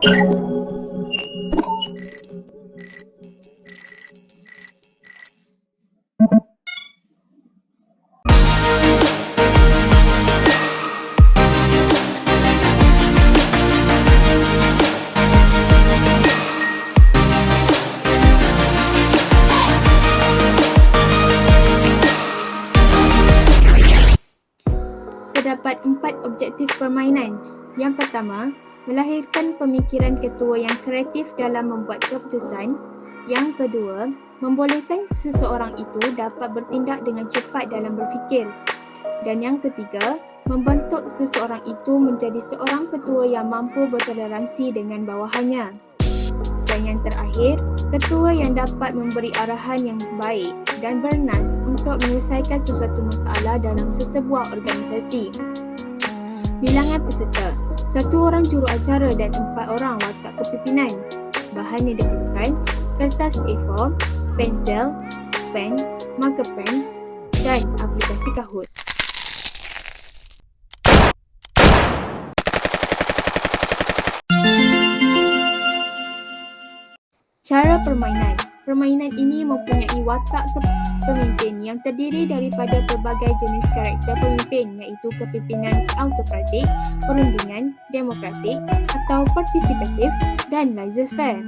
Terdapat 4 objektif permainan. Yang pertama, melahirkan pemikiran ketua yang kreatif dalam membuat keputusan. Yang kedua, membolehkan seseorang itu dapat bertindak dengan cepat dalam berfikir. Dan yang ketiga, membentuk seseorang itu menjadi seorang ketua yang mampu bertoleransi dengan bawahannya. Dan yang terakhir, ketua yang dapat memberi arahan yang baik dan bernas untuk menyelesaikan sesuatu masalah dalam sesebuah organisasi. Bilangan peserta, 1 orang juruacara dan 4 orang watak kepimpinan. Bahan yang diperlukan, kertas A4, pensel, pen, marker pen dan aplikasi Kahoot. Cara permainan. Permainan ini mempunyai watak pemimpin yang terdiri daripada pelbagai jenis karakter pemimpin iaitu kepimpinan autokratik, perundingan, demokratik atau partisipatif dan laissez-faire.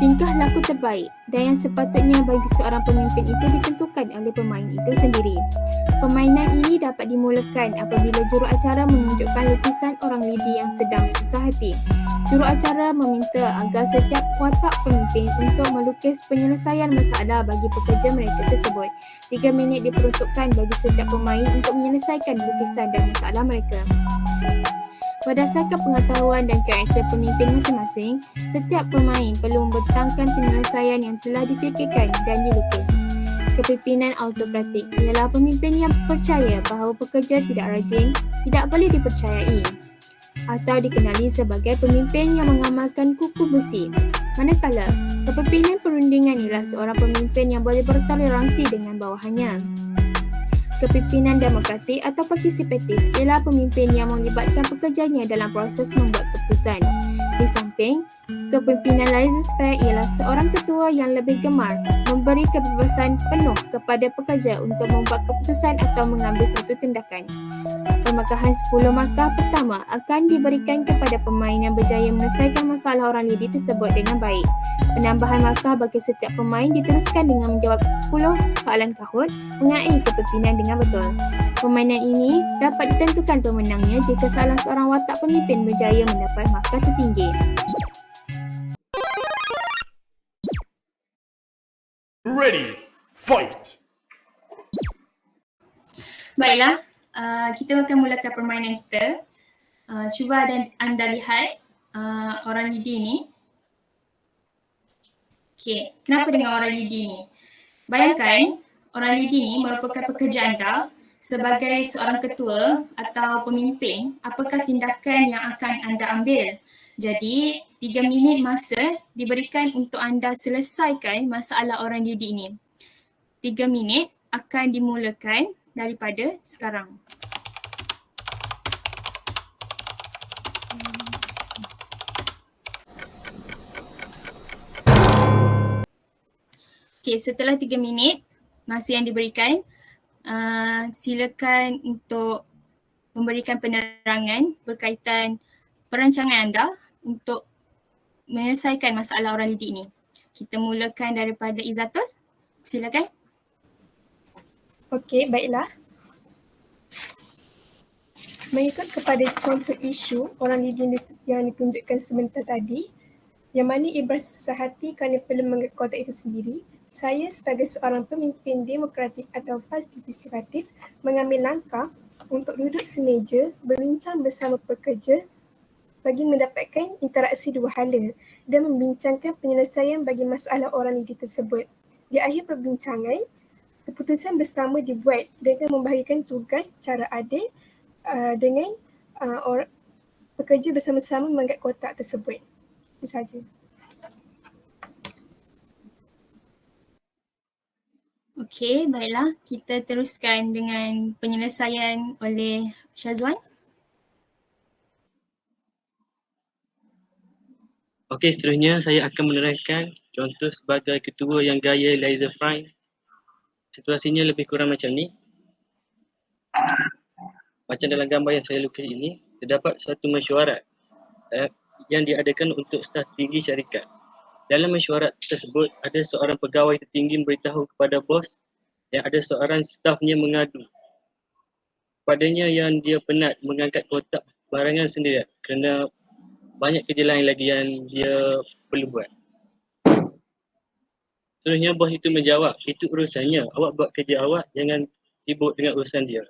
Tingkah laku terbaik dan yang sepatutnya bagi seorang pemimpin itu ditentukan oleh pemain itu sendiri. Permainan ini dapat dimulakan apabila juruacara menunjukkan lukisan orang lidi yang sedang susah hati. Juruacara meminta agar setiap watak pemimpin untuk melukis penyelesaian masalah bagi pekerja mereka tersebut. 3 minit diperuntukkan bagi setiap pemain untuk menyelesaikan lukisan dan masalah mereka. Berdasarkan pengetahuan dan karakter pemimpin masing-masing, setiap pemain perlu membentangkan penyelesaian yang telah difikirkan dan dilukis. Kepimpinan autokratik ialah pemimpin yang percaya bahawa pekerja tidak rajin, tidak boleh dipercayai atau dikenali sebagai pemimpin yang mengamalkan kuku besi. Manakala, kepimpinan perundingan ialah seorang pemimpin yang boleh bertoleransi dengan bawahannya. Kepimpinan demokratik atau partisipatif ialah pemimpin yang melibatkan pekerjanya dalam proses membuat keputusan. Di samping, kepimpinan laissez-faire ialah seorang ketua yang lebih gemar memberi kebebasan penuh kepada pekerja untuk membuat keputusan atau mengambil satu tindakan. Pemarkahan 10 markah pertama akan diberikan kepada pemain yang berjaya menyelesaikan masalah orang lidi tersebut dengan baik. Penambahan markah bagi setiap pemain diteruskan dengan menjawab 10 soalan Kahoot mengenai kepimpinan dengan betul. Permainan ini dapat ditentukan pemenangnya jika salah seorang watak pemimpin berjaya mendapat markah tertinggi. Ready, fight! Baiklah, kita akan mulakan permainan kita. Cuba anda lihat orang lidi ni. Okey, kenapa dengan orang lidi ni? Bayangkan orang lidi ni merupakan pekerja anda sebagai seorang ketua atau pemimpin. Apakah tindakan yang akan anda ambil? Jadi, 3 minit masa diberikan untuk anda selesaikan masalah orang lidi ini. 3 minit akan dimulakan daripada sekarang. Okey, setelah 3 minit masa yang diberikan, silakan untuk memberikan penerangan berkaitan perancangan anda untuk menyelesaikan masalah orang lidi ini. Kita mulakan daripada Izzatul. Silakan. Okey, baiklah. Mengikut kepada contoh isu orang lidi yang ditunjukkan sebentar tadi, yang mana ia bersusah hati kerana perlu menggait kotak itu sendiri, saya sebagai seorang pemimpin demokratik atau partisipatif mengambil langkah untuk duduk semeja berbincang bersama pekerja bagi mendapatkan interaksi dua hala dan membincangkan penyelesaian bagi masalah orang lidi tersebut. Di akhir perbincangan, keputusan bersama dibuat dengan membahagikan tugas secara adil dengan pekerja bersama-sama menggait kotak tersebut. Itu sahaja. Okey, baiklah. Kita teruskan dengan penyelesaian oleh Syazwan. Okey, seterusnya saya akan menerangkan contoh sebagai ketua yang gaya laser prime. Situasinya lebih kurang macam ni. Macam dalam gambar yang saya lukis ini, terdapat satu mesyuarat yang diadakan untuk staf tinggi syarikat. Dalam mesyuarat tersebut, ada seorang pegawai tertinggi memberitahu kepada bos yang ada seorang stafnya mengadu padanya yang dia penat mengangkat kotak barangan sendirian kerana banyak kerja lain lagi yang dia perlu buat. Seterusnya bos itu menjawab, itu urusannya, awak buat kerja awak, jangan sibuk dengan urusan dia.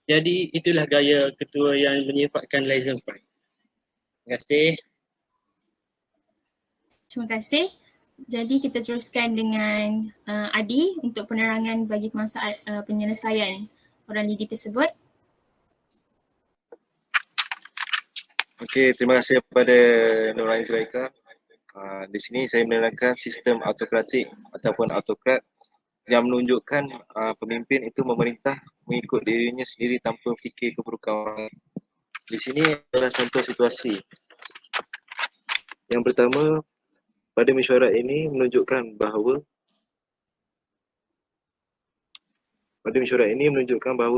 Jadi itulah gaya ketua yang menyifatkan laser prime. Terima kasih. Terima kasih. Jadi kita teruskan dengan Adi untuk penerangan bagi masalah penyelesaian orang lidi tersebut. Okey, terima kasih kepada Nurani Zulaika. Di sini saya menerangkan sistem autokratik ataupun autokrat yang menunjukkan pemimpin itu memerintah mengikut dirinya sendiri tanpa fikir keburukan orang. Di sini adalah contoh situasi. Yang pertama, pada mesyuarat ini menunjukkan bahawa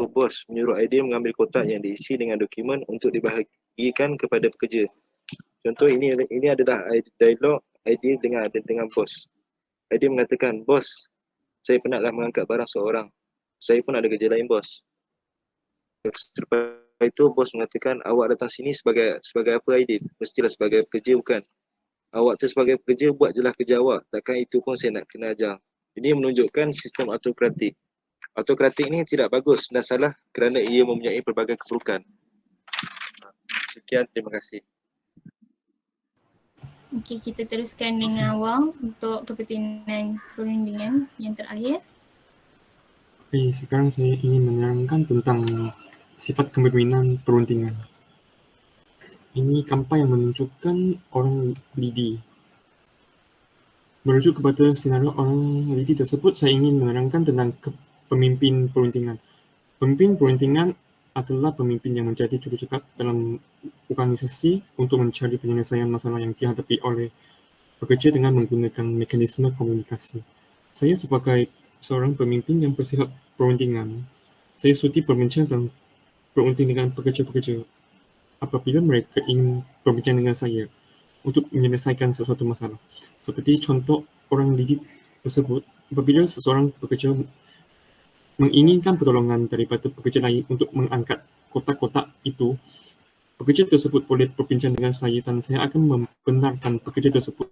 bos menyuruh Aidil mengambil kotak yang diisi dengan dokumen untuk dibahagikan kepada pekerja. Contoh ini adalah dialog Aidil dengan bos. Aidil mengatakan, bos, saya penatlah mengangkat barang seorang. Saya pun ada kerja lain, bos. Selepas itu bos mengatakan, awak datang sini sebagai apa, Aidil? Mestilah sebagai pekerja, bukan? Awak tu sebagai pekerja, buat je lah kerja awak. Takkan itu pun saya nak kena ajar. Ini menunjukkan sistem autokratik. Autokratik ini tidak bagus dan salah kerana ia mempunyai pelbagai keburukan. Sekian, terima kasih. Okey, kita teruskan dengan Wang untuk kepimpinan perundingan yang terakhir. Okey, sekarang saya ingin menerangkan tentang sifat kepemimpinan perundingan. Ini kampai yang menunjukkan orang lidi. Merujuk kepada senario orang lidi tersebut, saya ingin menerangkan tentang pemimpin perundingan. Pemimpin perundingan adalah pemimpin yang menjadi jurukacak dalam organisasi untuk mencari penyelesaian masalah yang dihadapi oleh pekerja dengan menggunakan mekanisme komunikasi. Saya sebagai seorang pemimpin yang bersifat perundingan, saya sudi berbincang dan berunding dengan pekerja-pekerja apabila mereka ingin berbincang dengan saya untuk menyelesaikan sesuatu masalah. Seperti contoh orang lidi tersebut, apabila seseorang pekerja menginginkan pertolongan daripada pekerja lain untuk mengangkat kotak-kotak itu, pekerja tersebut boleh berbincang dengan saya dan saya akan membenarkan pekerja tersebut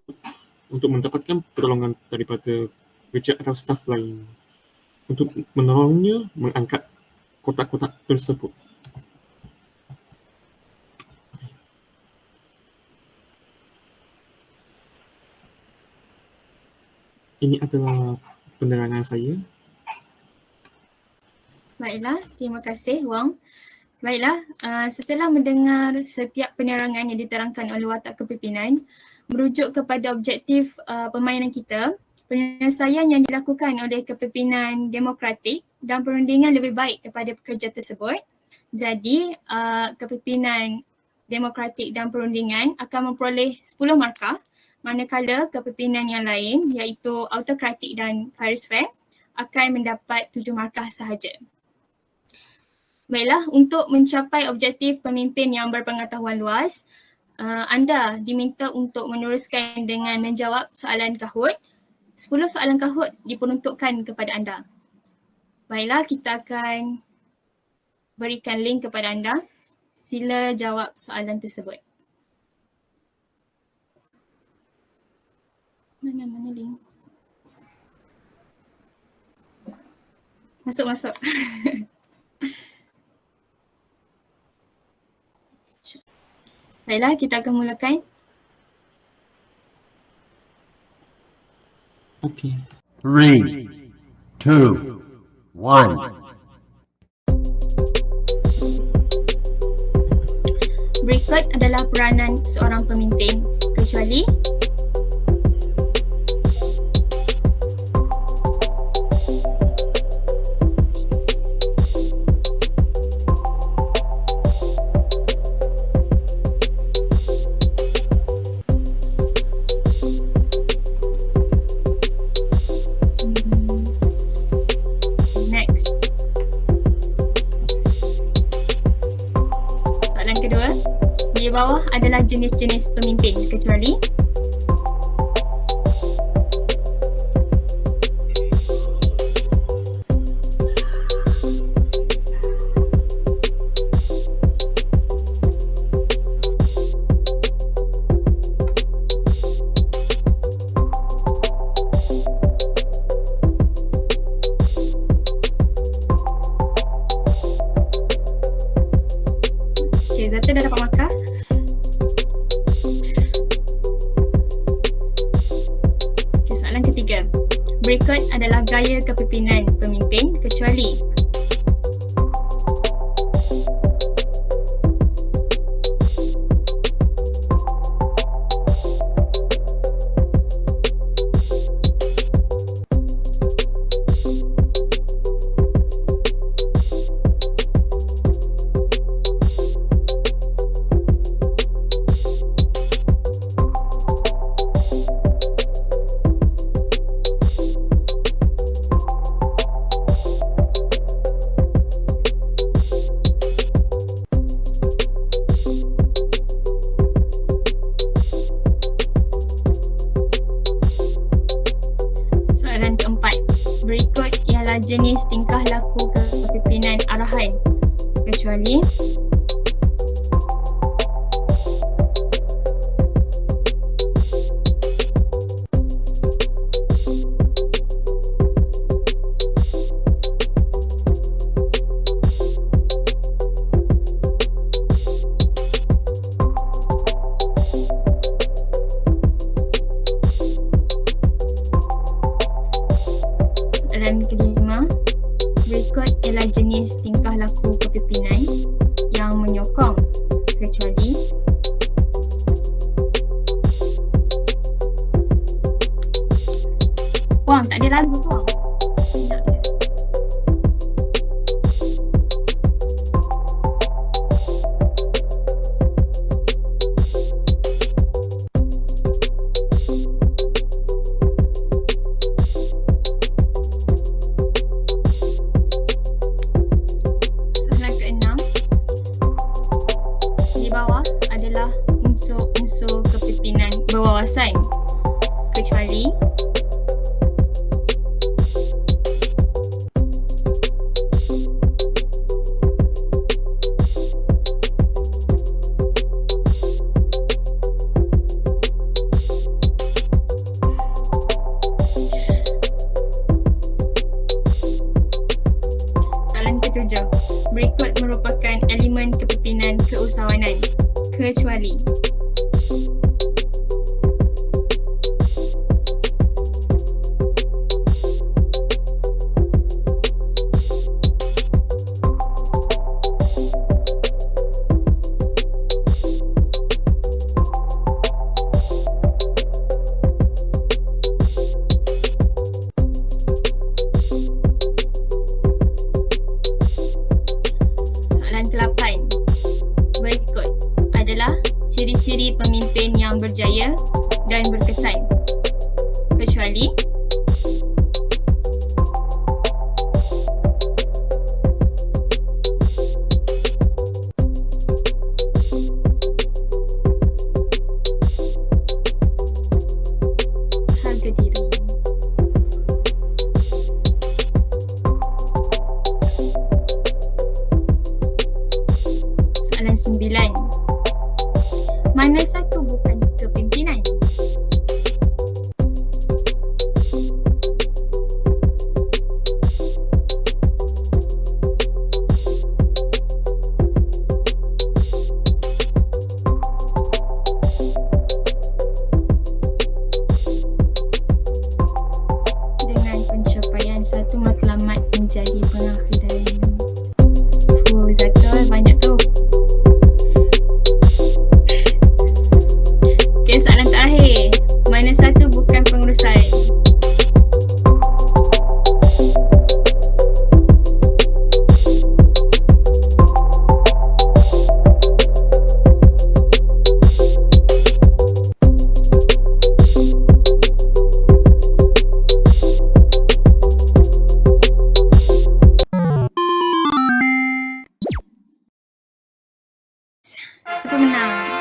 untuk mendapatkan pertolongan daripada pekerja atau staf lain untuk menolongnya mengangkat kotak-kotak tersebut. Ini adalah penerangan saya. Baiklah, terima kasih Wang. Baiklah, setelah mendengar setiap penerangan yang diterangkan oleh watak kepimpinan, merujuk kepada objektif permainan kita, penyelesaian yang dilakukan oleh kepimpinan demokratik dan perundingan lebih baik kepada pekerja tersebut. Jadi, kepimpinan demokratik dan perundingan akan memperoleh 10 markah, manakala kepimpinan yang lain iaitu autokratik dan fair akan mendapat 7 markah sahaja. Baiklah, untuk mencapai objektif pemimpin yang berpengetahuan luas, anda diminta untuk meneruskan dengan menjawab soalan Kahoot. 10 soalan Kahoot diperuntukkan kepada anda. Baiklah, kita akan berikan link kepada anda. Sila jawab soalan tersebut. Mana link? Masuk. Baiklah, kita akan mulakan. Okey. 3, 2, 1. Berikut adalah peranan seorang pemimpin, kecuali Di bawah adalah jenis-jenis pemimpin kecuali Zata dah dapat markah? Okay, soalan ketiga. Berikut adalah gaya kepimpinan pemimpin kecuali soalan keempat. Berikut ialah jenis tingkah laku kepimpinan arahan kecuali soalan kelima. Berikut ialah jenis tingkah laku kepimpinan yang menyokong kecuali Wang, tak ada lagu tu Wang. Sekejap je. Soalan keenam. Di bawah adalah unsur-unsur kepimpinan berwawasan kecuali soalan ketujuh. Berikut merupakan elemen kepimpinan keusahawanan kecuali soalan ke-8. Berikut adalah ciri-ciri pemimpin yang berjaya dan berkesan kecuali harga diri. Soalan 9. Mana satu bukan kepimpinan? Dengan pencapaian satu matlamat menjadi pengakhiran. Zatul banyak tu. Okay, soalan terakhir. Mana satu bukan pengurusan? Siapa menang?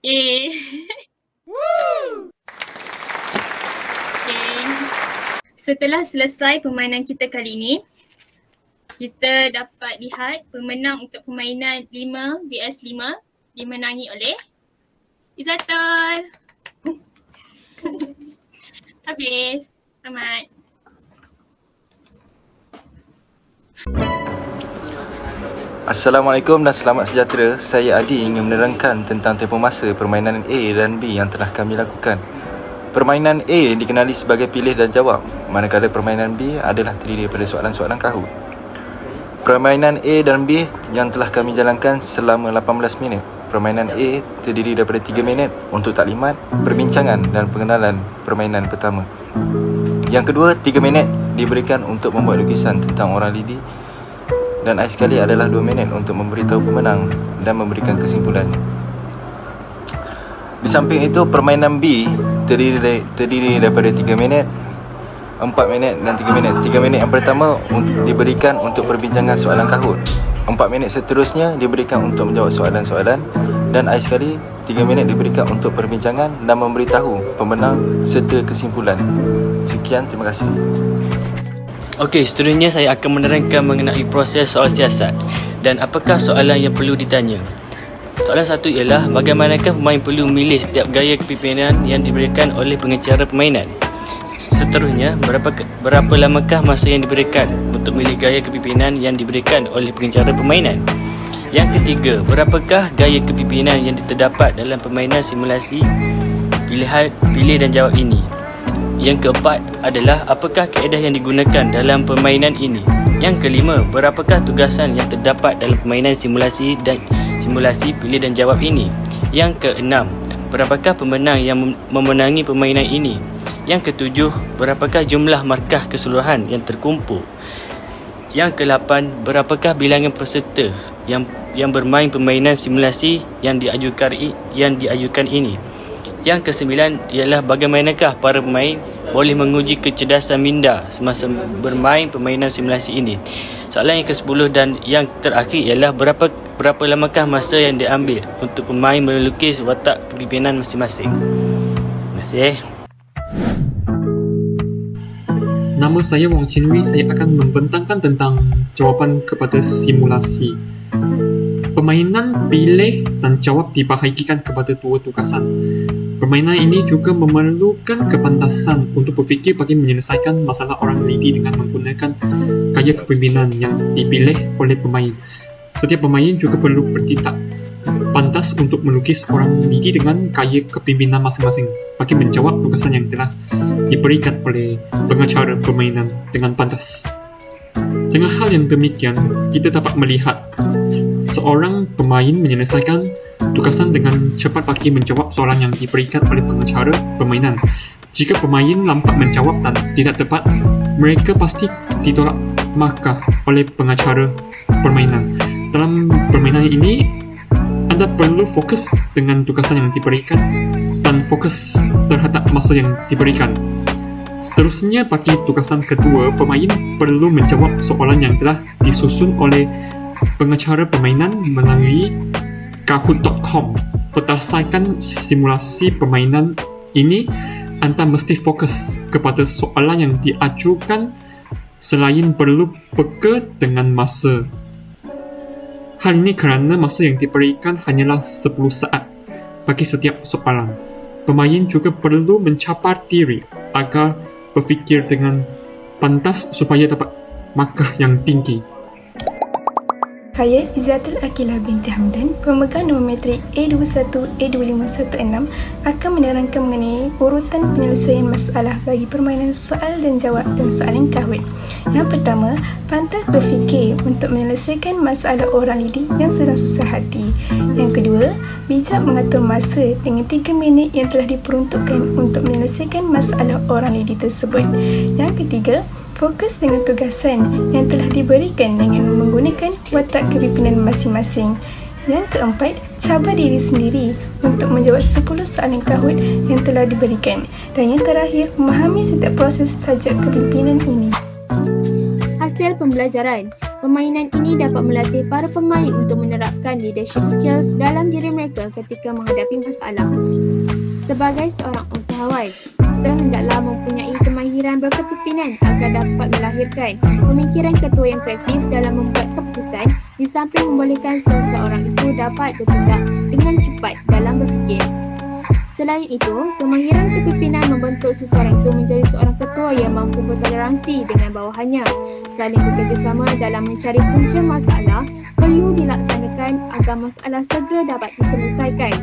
Okay. Okay. Setelah selesai permainan kita kali ini, kita dapat lihat pemenang untuk permainan 5 vs 5 dimenangi oleh Izzatul. Habis. Selamat. Assalamualaikum dan selamat sejahtera. Saya Adi ingin menerangkan tentang tempoh masa permainan A dan B yang telah kami lakukan. Permainan A dikenali sebagai pilih dan jawab, manakala permainan B adalah terdiri daripada soalan-soalan kahut. Permainan A dan B yang telah kami jalankan selama 18 minit. Permainan A terdiri daripada 3 minit untuk taklimat, perbincangan dan pengenalan permainan pertama. Yang kedua, 3 minit diberikan untuk membuat lukisan tentang orang lidi, dan akhir sekali adalah 2 minit untuk memberitahu pemenang dan memberikan kesimpulannya. Di samping itu, permainan B terdiri daripada 3 minit, 4 minit dan 3 minit. 3 minit yang pertama diberikan untuk perbincangan soalan kahut. 4 minit seterusnya diberikan untuk menjawab soalan-soalan, dan akhir sekali 3 minit diberikan untuk perbincangan dan memberitahu pemenang serta kesimpulan. Sekian, terima kasih. Okey, seterusnya saya akan menerangkan mengenai proses soal siasat dan apakah soalan yang perlu ditanya. Soalan satu ialah bagaimanakah pemain perlu memilih setiap gaya kepimpinan yang diberikan oleh pengacara permainan. Seterusnya, berapa lamakah masa yang diberikan untuk memilih gaya kepimpinan yang diberikan oleh pengacara permainan. Yang ketiga, berapakah gaya kepimpinan yang terdapat dalam permainan simulasi pilih dan jawab ini. Yang keempat adalah apakah kaedah yang digunakan dalam permainan ini. Yang kelima, berapakah tugasan yang terdapat dalam permainan simulasi pilih dan jawab ini. Yang keenam, berapakah pemenang yang memenangi permainan ini. Yang ketujuh, berapakah jumlah markah keseluruhan yang terkumpul. Yang ke-8, berapakah bilangan peserta yang bermain permainan simulasi yang diajukan ini. Yang ke-9 ialah bagaimanakah para pemain boleh menguji kecerdasan minda semasa bermain permainan simulasi ini. Soalan yang ke-10 dan yang terakhir ialah berapa lamakah masa yang diambil untuk pemain melukis watak kepimpinan masing-masing. Terima kasih. Nama saya Wong Chin Wei. Saya akan membentangkan tentang jawapan kepada simulasi. Permainan pilih dan jawab dibahagikan kepada 2 tugasan. Permainan ini juga memerlukan kepantasan untuk berfikir bagi menyelesaikan masalah orang lidi dengan menggunakan gaya kepimpinan yang dipilih oleh pemain. Setiap pemain juga perlu bertindak pantas untuk melukis orang lidi dengan gaya kepimpinan masing-masing bagi menjawab tugasan yang telah diberikan oleh pengacara permainan dengan pantas. Dengan hal yang demikian, kita dapat melihat seorang pemain menyelesaikan tugasan dengan cepat bagi menjawab soalan yang diberikan oleh pengacara permainan. Jika pemain lambat menjawab dan tidak tepat, mereka pasti ditolak markah oleh pengacara permainan. Dalam permainan ini, anda perlu fokus dengan tugasan yang diberikan dan fokus terhadap masa yang diberikan. Seterusnya, bagi tugasan kedua, pemain perlu menjawab soalan yang telah disusun oleh pengacara permainan melalui kahoot.com. Berdasarkan simulasi permainan ini, anda mesti fokus kepada soalan yang diajukan selain perlu peka dengan masa. Hal ini kerana masa yang diberikan hanyalah 10 saat bagi setiap soalan. Pemain juga perlu mencabar diri agar berfikir dengan pantas supaya dapat markah yang tinggi. Saya Izzatul Aqilah binti Hamdan, pemegang nombor metrik A21A2516 akan menerangkan mengenai urutan penyelesaian masalah bagi permainan soal dan jawab dan soalan kahwin. Yang pertama, pantas berfikir untuk menyelesaikan masalah orang lidi yang sedang susah hati. Yang kedua, bijak mengatur masa dengan 3 minit yang telah diperuntukkan untuk menyelesaikan masalah orang lidi tersebut. Yang ketiga, fokus dengan tugasan yang telah diberikan dengan menggunakan watak kepimpinan masing-masing. Yang keempat, cabar diri sendiri untuk menjawab 10 soalan kahut yang telah diberikan. Dan yang terakhir, memahami setiap proses tajak kepimpinan ini. Hasil pembelajaran. Permainan ini dapat melatih para pemain untuk menerapkan leadership skills dalam diri mereka ketika menghadapi masalah. Sebagai seorang usahawan, kita hendaklah mempunyai kemahiran berkepimpinan agar dapat melahirkan pemikiran ketua yang kreatif dalam membuat keputusan di samping membolehkan seseorang itu dapat bertindak dengan cepat dalam berfikir. Selain itu, kemahiran kepimpinan membentuk seseorang itu menjadi seorang ketua yang mampu bertoleransi dengan bawahannya. Saling bekerjasama dalam mencari punca masalah perlu dilaksanakan agar masalah segera dapat diselesaikan.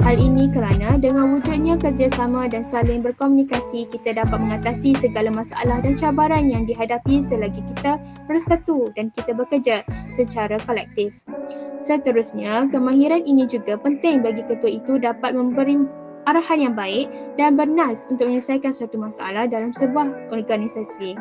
Hal ini kerana dengan wujudnya kerjasama dan saling berkomunikasi, kita dapat mengatasi segala masalah dan cabaran yang dihadapi selagi kita bersatu dan kita bekerja secara kolektif. Seterusnya, kemahiran ini juga penting bagi ketua itu dapat memberi arahan yang baik dan bernas untuk menyelesaikan suatu masalah dalam sebuah organisasi.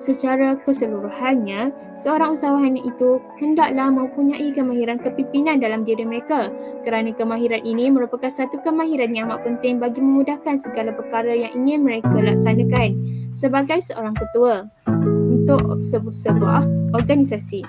Secara keseluruhannya, seorang usahawan itu hendaklah mempunyai kemahiran kepimpinan dalam diri mereka kerana kemahiran ini merupakan satu kemahiran yang amat penting bagi memudahkan segala perkara yang ingin mereka laksanakan sebagai seorang ketua untuk sebuah organisasi.